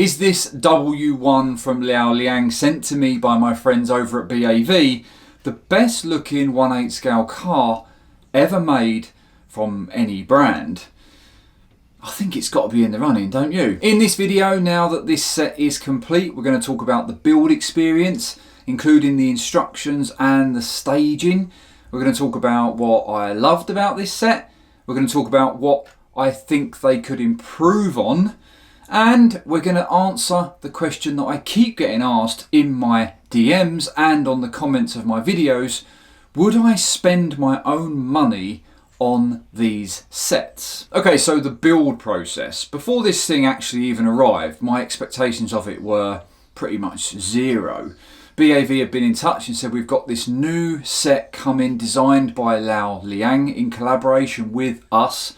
Is this W1 from LaoLiang, sent to me by my friends over at BAV, the best looking 1/8 scale car ever made from any brand? I think it's got to be in the running, don't you? In this video, now that this set is complete, we're going to talk about the build experience, including the instructions and the staging. We're going to talk about what I loved about this set. We're going to talk about what I think they could improve on. And we're going to answer the question that I keep getting asked in my DMs and on the comments of my videos. Would I spend my own money on these sets? Okay, so the build process. Before this thing actually even arrived, my expectations of it were pretty much zero. BAV had been in touch and said, we've got this new set coming designed by LaoLiang in collaboration with us.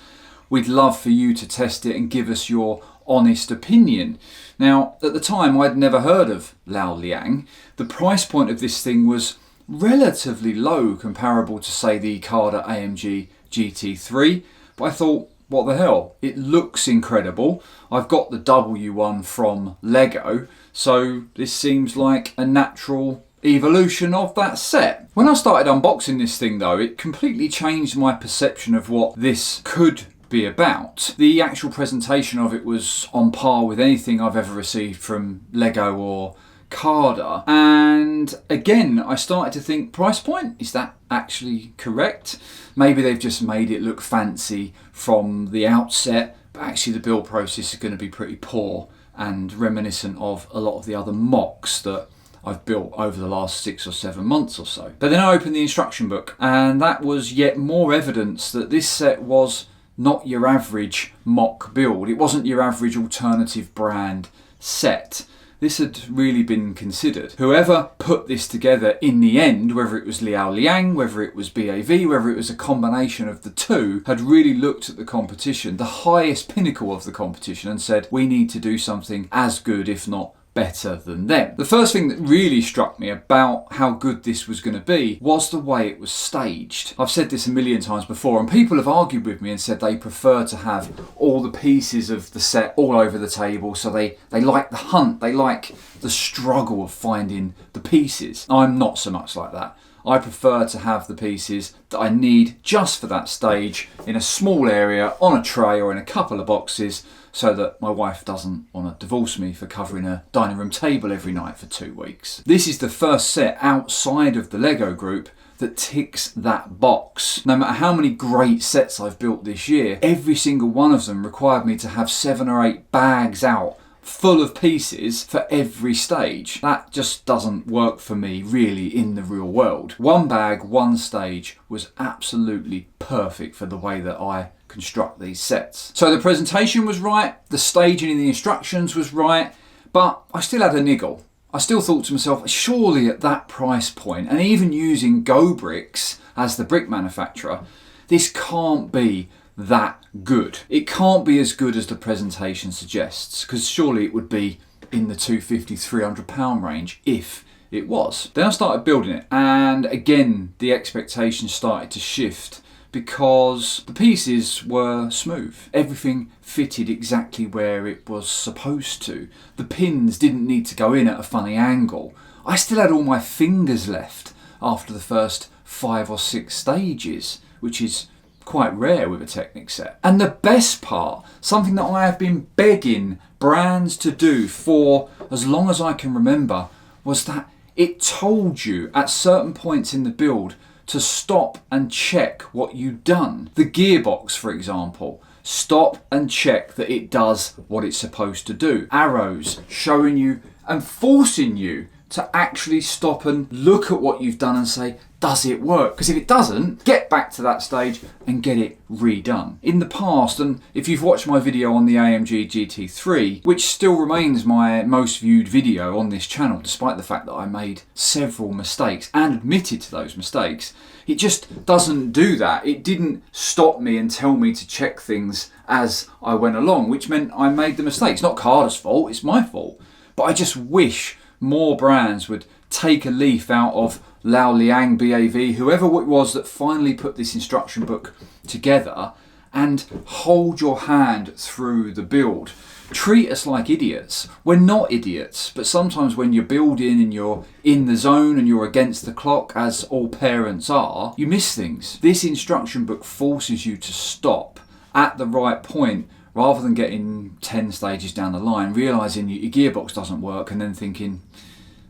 We'd love for you to test it and give us your honest opinion. Now, at the time, I'd never heard of LaoLiang. The price point of this thing was relatively low, comparable to, say, the Cada AMG GT3. But I thought, what the hell? It looks incredible. I've got the W1 from Lego, so this seems like a natural evolution of that set. When I started unboxing this thing though, it completely changed my perception of what this could be about. The actual presentation of it was on par with anything I've ever received from Lego or Cada, and again I started to think, price point, is that actually correct? Maybe they've just made it look fancy from the outset, but actually the build process is going to be pretty poor and reminiscent of a lot of the other mocks that I've built over the last 6 or 7 months or so. But then I opened the instruction book, and that was yet more evidence that this set was not your average mock build. It wasn't your average alternative brand set. This had really been considered. Whoever put this together in the end, whether it was LaoLiang, whether it was BAV, whether it was a combination of the two, had really looked at the competition, the highest pinnacle of the competition, and said, we need to do something as good, if not better than them. The first thing that really struck me about how good this was going to be was the way it was staged. I've said this a million times before, and people have argued with me and said they prefer to have all the pieces of the set all over the table, so they like the hunt, they like the struggle of finding the pieces. I'm not so much like that. I prefer to have the pieces that I need just for that stage in a small area, on a tray or in a couple of boxes, so that my wife doesn't want to divorce me for covering a dining room table every night for 2 weeks. This is the first set outside of the Lego group that ticks that box. No matter how many great sets I've built this year, every single one of them required me to have 7 or 8 bags out full of pieces for every stage. That just doesn't work for me really in the real world. 1 bag, 1 stage was absolutely perfect for the way that I construct these sets. So the presentation was right, the staging in the instructions was right, but I still had a niggle. I still thought to myself, surely at that price point, and even using Go Bricks as the brick manufacturer, this can't be that good. It can't be as good as the presentation suggests, because surely it would be in the £250–300 range if it was. Then I started building it, and again the expectations started to shift, because the pieces were smooth. Everything fitted exactly where it was supposed to. The pins didn't need to go in at a funny angle. I still had all my fingers left after the first 5 or 6 stages, which is quite rare with a Technic set. And the best part, something that I have been begging brands to do for as long as I can remember, was that it told you at certain points in the build to stop and check what you'd done. The gearbox, for example, stop and check that it does what it's supposed to do. Arrows showing you and forcing you to actually stop and look at what you've done and say, does it work? Because if it doesn't, get back to that stage and get it redone. In the past, and if you've watched my video on the AMG GT3, which still remains my most viewed video on this channel, despite the fact that I made several mistakes and admitted to those mistakes, it just doesn't do that. It didn't stop me and tell me to check things as I went along, which meant I made the mistakes. Not Cada's fault, it's my fault. But I just wish more brands would take a leaf out of LaoLiang, BAV, whoever it was that finally put this instruction book together, and hold your hand through the build. treat us like idiots. We're not idiots, but sometimes when you're building and you're in the zone and you're against the clock, as all parents are, you miss things. This instruction book forces you to stop at the right point rather than getting 10 stages down the line, realising your gearbox doesn't work and then thinking,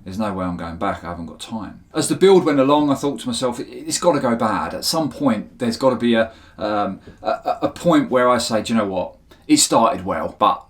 there's no way I'm going back, I haven't got time. As the build went along, I thought to myself, it's got to go bad. At some point, there's got to be a point where I say, do you know what? It started well, but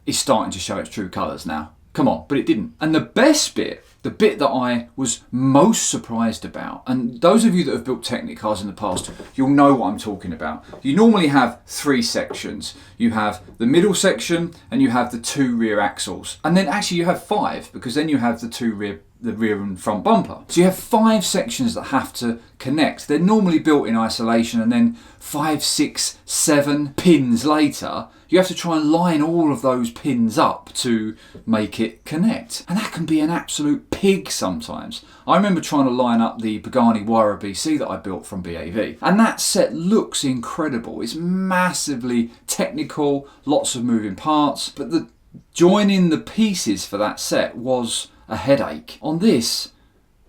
it's starting to show its true colours now. Come on, but it didn't. And the best bit, the bit that I was most surprised about, and those of you that have built Technic cars in the past, you'll know what I'm talking about. You normally have 3 sections. You have the middle section and you have the 2 rear axles. And then actually you have 5, because then you have the rear and front bumper. So you have 5 sections that have to connect. They're normally built in isolation, and then 5, 6, 7 pins later, you have to try and line all of those pins up to make it connect. And that can be an absolute pig sometimes. I remember trying to line up the Pagani Huayra BC that I built from BAV. And that set looks incredible. It's massively technical, lots of moving parts, but the joining the pieces for that set was a headache. On this,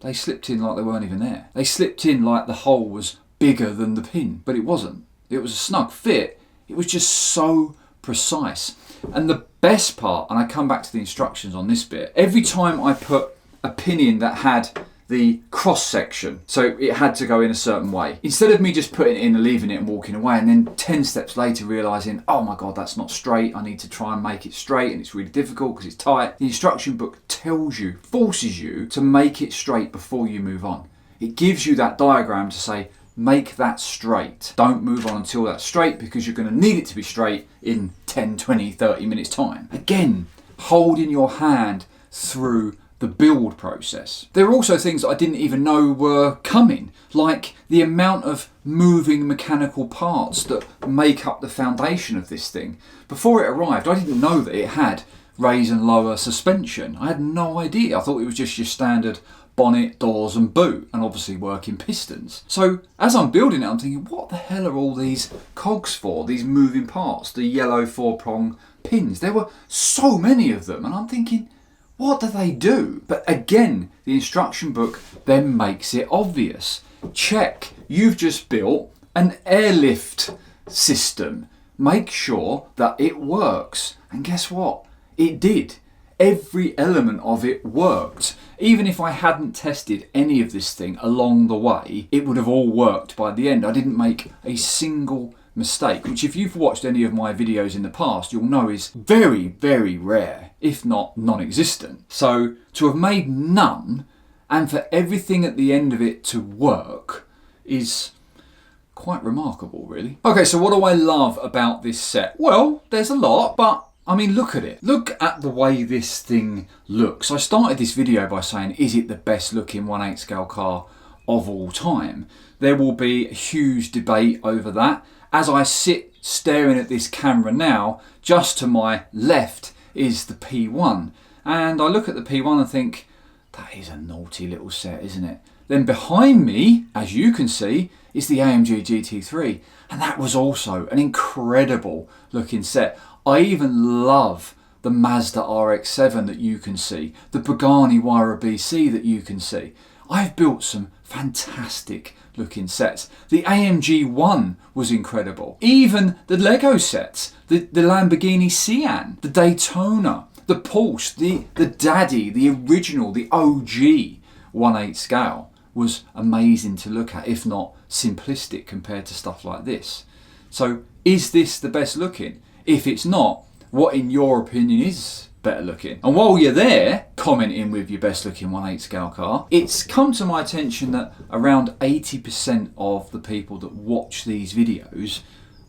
they slipped in like they weren't even there. They slipped in like the hole was bigger than the pin, but it wasn't. It was a snug fit. It was just so precise. And the best part, and I come back to the instructions on this bit, every time I put a pin in that had the cross section, so it had to go in a certain way, instead of me just putting it in and leaving it and walking away and then 10 steps later realising, oh my god, that's not straight, I need to try and make it straight and it's really difficult because it's tight, the instruction book tells you, forces you to make it straight before you move on. It gives you that diagram to say, make that straight. Don't move on until that's straight, because you're going to need it to be straight in 10, 20, 30 minutes time. Again, holding your hand through the build process. There are also things that I didn't even know were coming, like the amount of moving mechanical parts that make up the foundation of this thing. Before it arrived, I didn't know that it had raise and lower suspension. I had no idea. I thought it was just your standard bonnet, doors and boot, and obviously working pistons. So as I'm building it, I'm thinking, what the hell are all these cogs for, these moving parts, the yellow 4-prong pins? There were so many of them, and I'm thinking, what do they do? But again, the instruction book then makes it obvious. Check, you've just built an airlift system. Make sure that it works. And guess what? It did. Every element of it worked. Even if I hadn't tested any of this thing along the way, it would have all worked by the end. I didn't make a single mistake, which if you've watched any of my videos in the past, you'll know is very, very rare, if not non-existent. So to have made none, and for everything at the end of it to work, is quite remarkable, really. Okay, so what do I love about this set? Well, there's a lot, but I mean, look at it. Look at the way this thing looks. I started this video by saying, is it the best looking 1/8 scale car of all time? There will be a huge debate over that. As I sit staring at this camera now, just to my left is the P1. And I look at the P1 and think, that is a naughty little set, isn't it? Then behind me, as you can see, is the AMG GT3. And that was also an incredible looking set. I even love the Mazda RX-7 that you can see, the Pagani Huayra BC that you can see. I've built some fantastic looking sets. The AMG 1 was incredible. Even the Lego sets, the Lamborghini Sian, the Daytona, the Porsche, the Daddy, the original, the OG 1/8 scale was amazing to look at, if not simplistic compared to stuff like this. So is this the best looking? If it's not, what in your opinion is better looking? And while you're there commenting with your best looking 1/8 scale car, it's come to my attention that around 80% of the people that watch these videos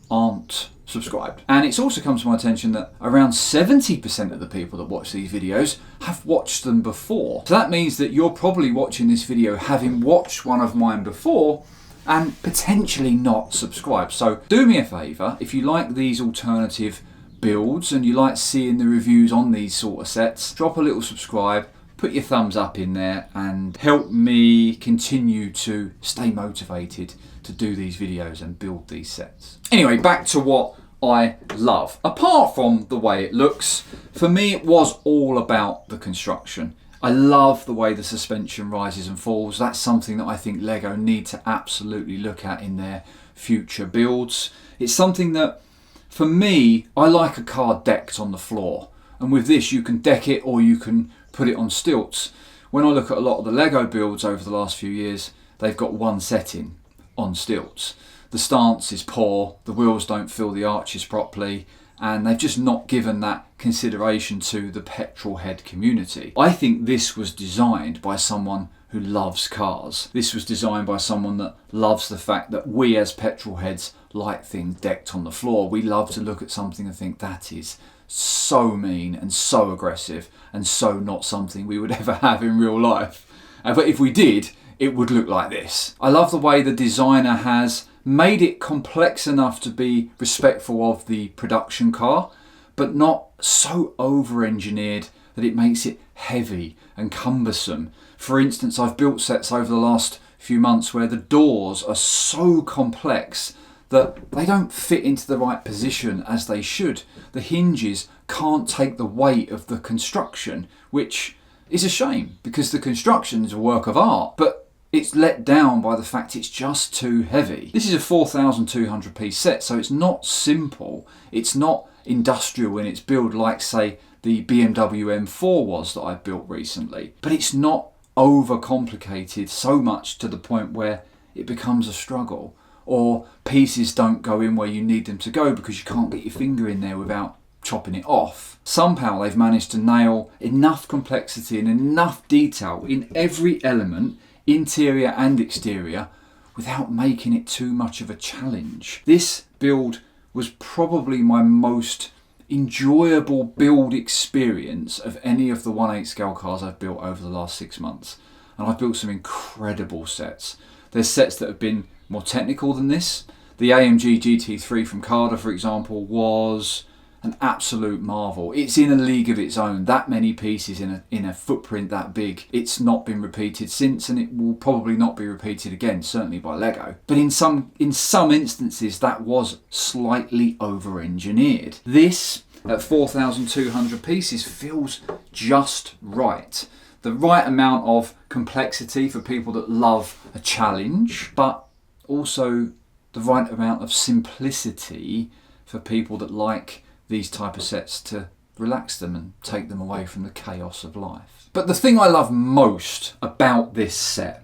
aren't subscribed. And it's also come to my attention that around 70% of the people that watch these videos have watched them before. So that means that you're probably watching this video having watched one of mine before and potentially not subscribed. So do me a favour, if you like these alternative builds and you like seeing the reviews on these sort of sets, drop a little subscribe, put your thumbs up in there and help me continue to stay motivated to do these videos and build these sets. Anyway, back to what I love. Apart from the way it looks, for me it was all about the construction. I love the way the suspension rises and falls. That's something that I think LEGO need to absolutely look at in their future builds. It's something that, for me, I like a car decked on the floor. And with this, you can deck it or you can put it on stilts. When I look at a lot of the LEGO builds over the last few years, they've got one setting on stilts. The stance is poor, the wheels don't fill the arches properly, and they've just not given that consideration to the petrol head community. I think this was designed by someone who loves cars. This was designed by someone that loves the fact that we as petrol heads like things decked on the floor. We love to look at something and think that is so mean and so aggressive and so not something we would ever have in real life. But if we did, it would look like this. I love the way the designer has made it complex enough to be respectful of the production car, but not so over-engineered that it makes it heavy and cumbersome. For instance, I've built sets over the last few months where the doors are so complex that they don't fit into the right position as they should. The hinges can't take the weight of the construction, which is a shame because the construction is a work of art, but it's let down by the fact it's just too heavy. This is a 4,200 piece set, so it's not simple. It's not industrial in its build like, say, the BMW M4 was that I built recently. But it's not overcomplicated so much to the point where it becomes a struggle, or pieces don't go in where you need them to go because you can't get your finger in there without chopping it off. Somehow they've managed to nail enough complexity and enough detail in every element, interior and exterior, without making it too much of a challenge. This build was probably my most enjoyable build experience of any of the 1/8 scale cars I've built over the last 6 months. And I've built some incredible sets. There's sets that have been more technical than this. The AMG GT3 from Cada, for example, was an absolute marvel. It's in a league of its own. That many pieces in a footprint that big. It's not been repeated since, and it will probably not be repeated again, certainly by LEGO. But in some instances, that was slightly over-engineered. This, at 4,200 pieces, feels just right. The right amount of complexity for people that love a challenge, but also the right amount of simplicity for people that like these type of sets to relax them and take them away from the chaos of life. But the thing I love most about this set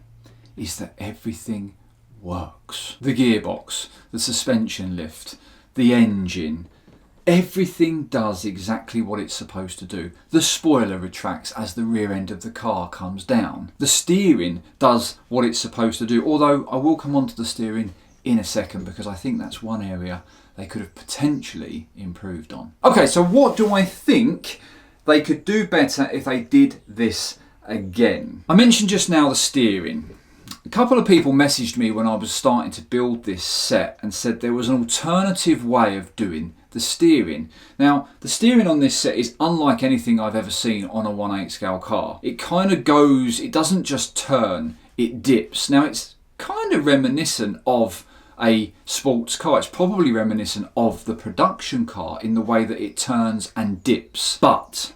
is that everything works. The gearbox, the suspension lift, the engine, everything does exactly what it's supposed to do. The spoiler retracts as the rear end of the car comes down. The steering does what it's supposed to do, although I will come on to the steering in a second because I think that's one area they could have potentially improved on. Okay, so what do I think they could do better if they did this again? I mentioned just now the steering. A couple of people messaged me when I was starting to build this set and said there was an alternative way of doing the steering. Now, the steering on this set is unlike anything I've ever seen on a 1/8 scale car. It kind of goes, it doesn't just turn, it dips. Now, it's kind of reminiscent of a sports car. It's probably reminiscent of the production car in the way that it turns and dips. But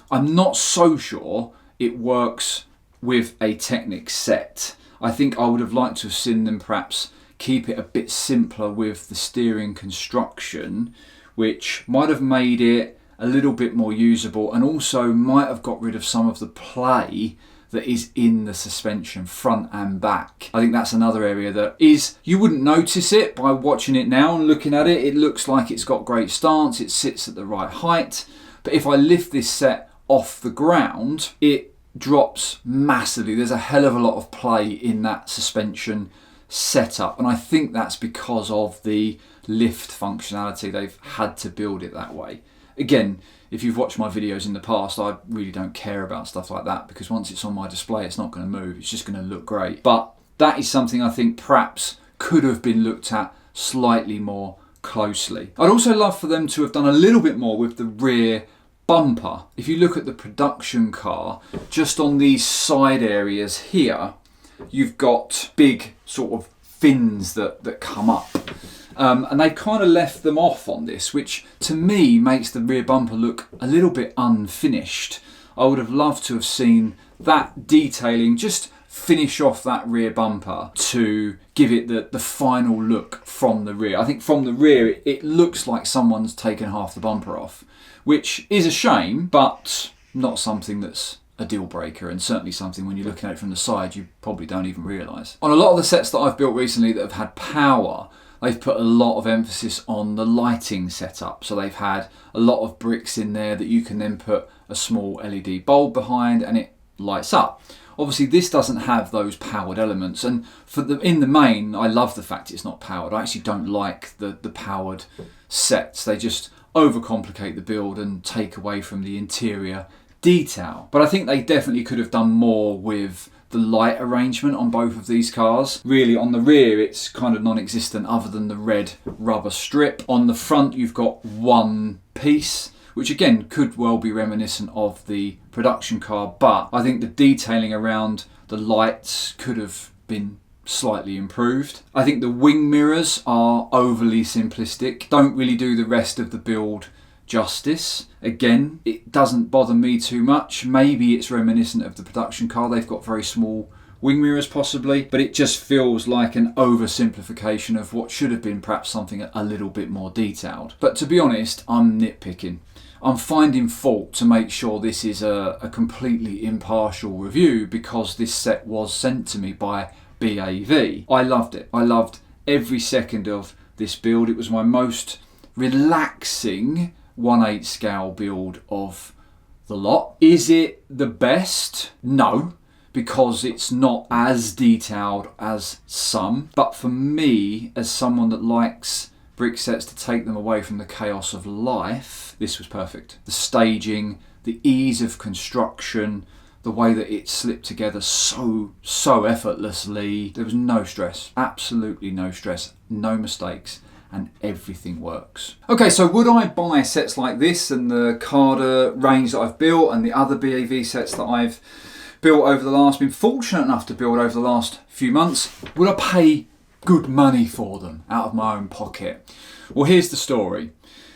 I'm not so sure it works with a Technic set. I think I would have liked to have seen them perhaps keep it a bit simpler with the steering construction, which might have made it a little bit more usable and also might have got rid of some of the play that is in the suspension front and back. I think that's another area that is, you wouldn't notice it by watching it now and looking at it. It looks like it's got great stance, it sits at the right height. But if I lift this set off the ground, it drops massively. There's a hell of a lot of play in that suspension setup. And I think that's because of the lift functionality. They've had to build it that way. Again, if you've watched my videos in the past, I really don't care about stuff like that because once it's on my display, it's not going to move. It's just going to look great. But that is something I think perhaps could have been looked at slightly more closely. I'd also love for them to have done a little bit more with the rear bumper. If you look at the production car, just on these side areas here, you've got big sort of fins that come up. And they've kind of left them off on this, which to me makes the rear bumper look a little bit unfinished. I would have loved to have seen that detailing just finish off that rear bumper to give it the final look from the rear. I think from the rear it looks like someone's taken half the bumper off, which is a shame, but not something that's a deal breaker, and certainly something when you're looking at it from the side you probably don't even realise. On a lot of the sets that I've built recently that have had power, they've put a lot of emphasis on the lighting setup. So they've had a lot of bricks in there that you can then put a small LED bulb behind and it lights up. Obviously this doesn't have those powered elements, and in the main I love the fact it's not powered. I actually don't like the powered sets. They just overcomplicate the build and take away from the interior detail. But I think they definitely could have done more with the light arrangement on both of these cars. Really on the rear it's kind of non-existent other than the red rubber strip. On the front you've got one piece, which again could well be reminiscent of the production car, but I think the detailing around the lights could have been slightly improved. I think the wing mirrors are overly simplistic, don't really do the rest of the build justice. Again, it doesn't bother me too much. Maybe it's reminiscent of the production car. They've got very small wing mirrors possibly, but it just feels like an oversimplification of what should have been perhaps something a little bit more detailed. But to be honest, I'm nitpicking. I'm finding fault to make sure this is a completely impartial review because this set was sent to me by BAV. I loved it. I loved every second of this build. It was my most relaxing 1/8 scale build of the lot. Is it the best? No, because it's not as detailed as some. But for me, as someone that likes brick sets to take them away from the chaos of life, this was perfect. The staging, the ease of construction, the way that it slipped together so effortlessly. There was no stress, absolutely no stress, no mistakes, and everything works. Okay, so would I buy sets like this and the Cada range that I've built and the other BAV sets that I've built over the last, been fortunate enough to build over the last few months? Would I pay good money for them out of my own pocket? Well, here's the story.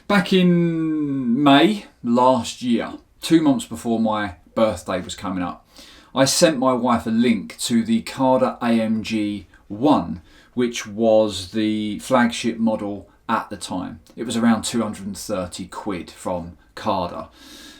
Back in May last year, 2 months before my birthday was coming up, I sent my wife a link to the Cada AMG 1, which was the flagship model at the time. It was around 230 quid from Cada.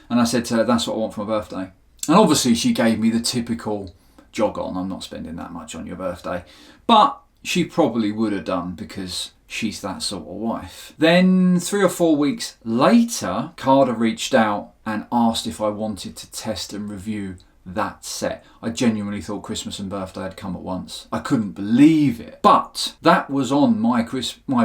And I said to her, that's what I want for my birthday. And obviously she gave me the typical jog on, I'm not spending that much on your birthday. But she probably would have done because she's that sort of wife. Then 3 or 4 weeks later, Cada reached out and asked if I wanted to test and review that set. I genuinely thought Christmas and birthday had come at once. I couldn't believe it. But that was on my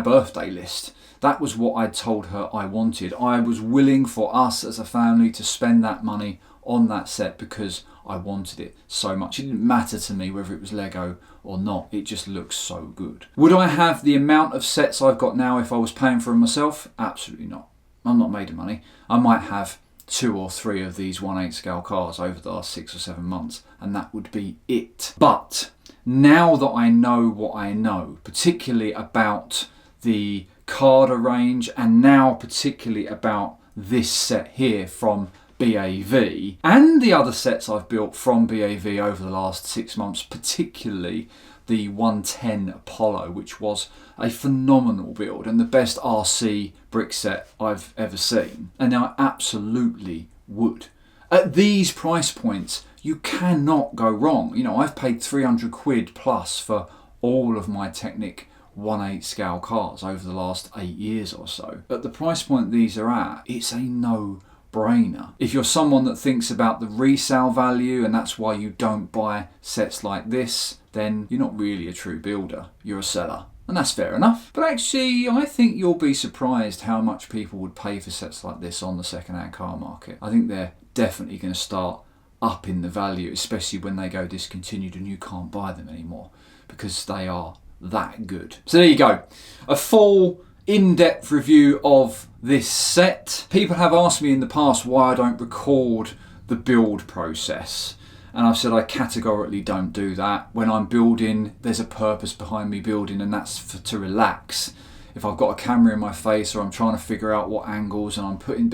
birthday list. That was what I'd told her I wanted. I was willing for us as a family to spend that money on that set because I wanted it so much. It didn't matter to me whether it was Lego or not. It just looks so good. Would I have the amount of sets I've got now if I was paying for them myself? Absolutely not. I'm not made of money. I might have 2 or 3 of these 1/8 scale cars over the last 6 or 7 months, and that would be it. But now that I know what I know, particularly about the Cada range, and now particularly about this set here from BAV, and the other sets I've built from BAV over the last 6 months, particularly the 110 Apollo, which was a phenomenal build and the best RC brick set I've ever seen. And I absolutely would. At these price points, you cannot go wrong. You know, I've paid 300 quid plus for all of my Technic 1/8 scale cars over the last 8 years or so. At the price point these are at, it's a no-brainer. If you're someone that thinks about the resale value and that's why you don't buy sets like this, then you're not really a true builder, you're a seller. And that's fair enough. But actually, I think you'll be surprised how much people would pay for sets like this on the second-hand car market. I think they're definitely going to start up in the value, especially when they go discontinued and you can't buy them anymore because they are that good. So there you go. A full in-depth review of this set. People have asked me in the past why I don't record the build process. And I've said I categorically don't do that. When I'm building, there's a purpose behind me building, and that's to relax. if I've got a camera in my face or I'm trying to figure out what angles and I'm putting,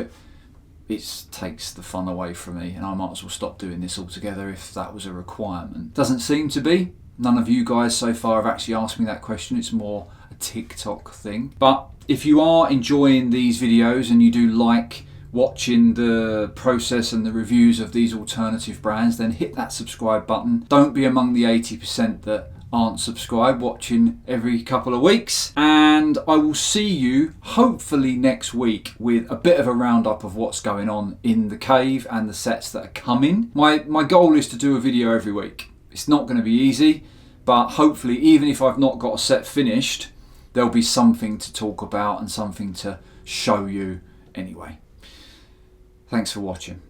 it takes the fun away from me, and I might as well stop doing this altogether if that was a requirement. Doesn't seem to be. None of you guys so far have actually asked me that question. It's more a TikTok thing. But if you are enjoying these videos and you do like watching the process and the reviews of these alternative brands, then hit that subscribe button. Don't be among the 80% that aren't subscribed, watching every couple of weeks. And I will see you hopefully next week with a bit of a roundup of what's going on in the cave and the sets that are coming. My goal is to do a video every week. It's not going to be easy, but hopefully, even if I've not got a set finished, there'll be something to talk about and something to show you anyway. Thanks for watching.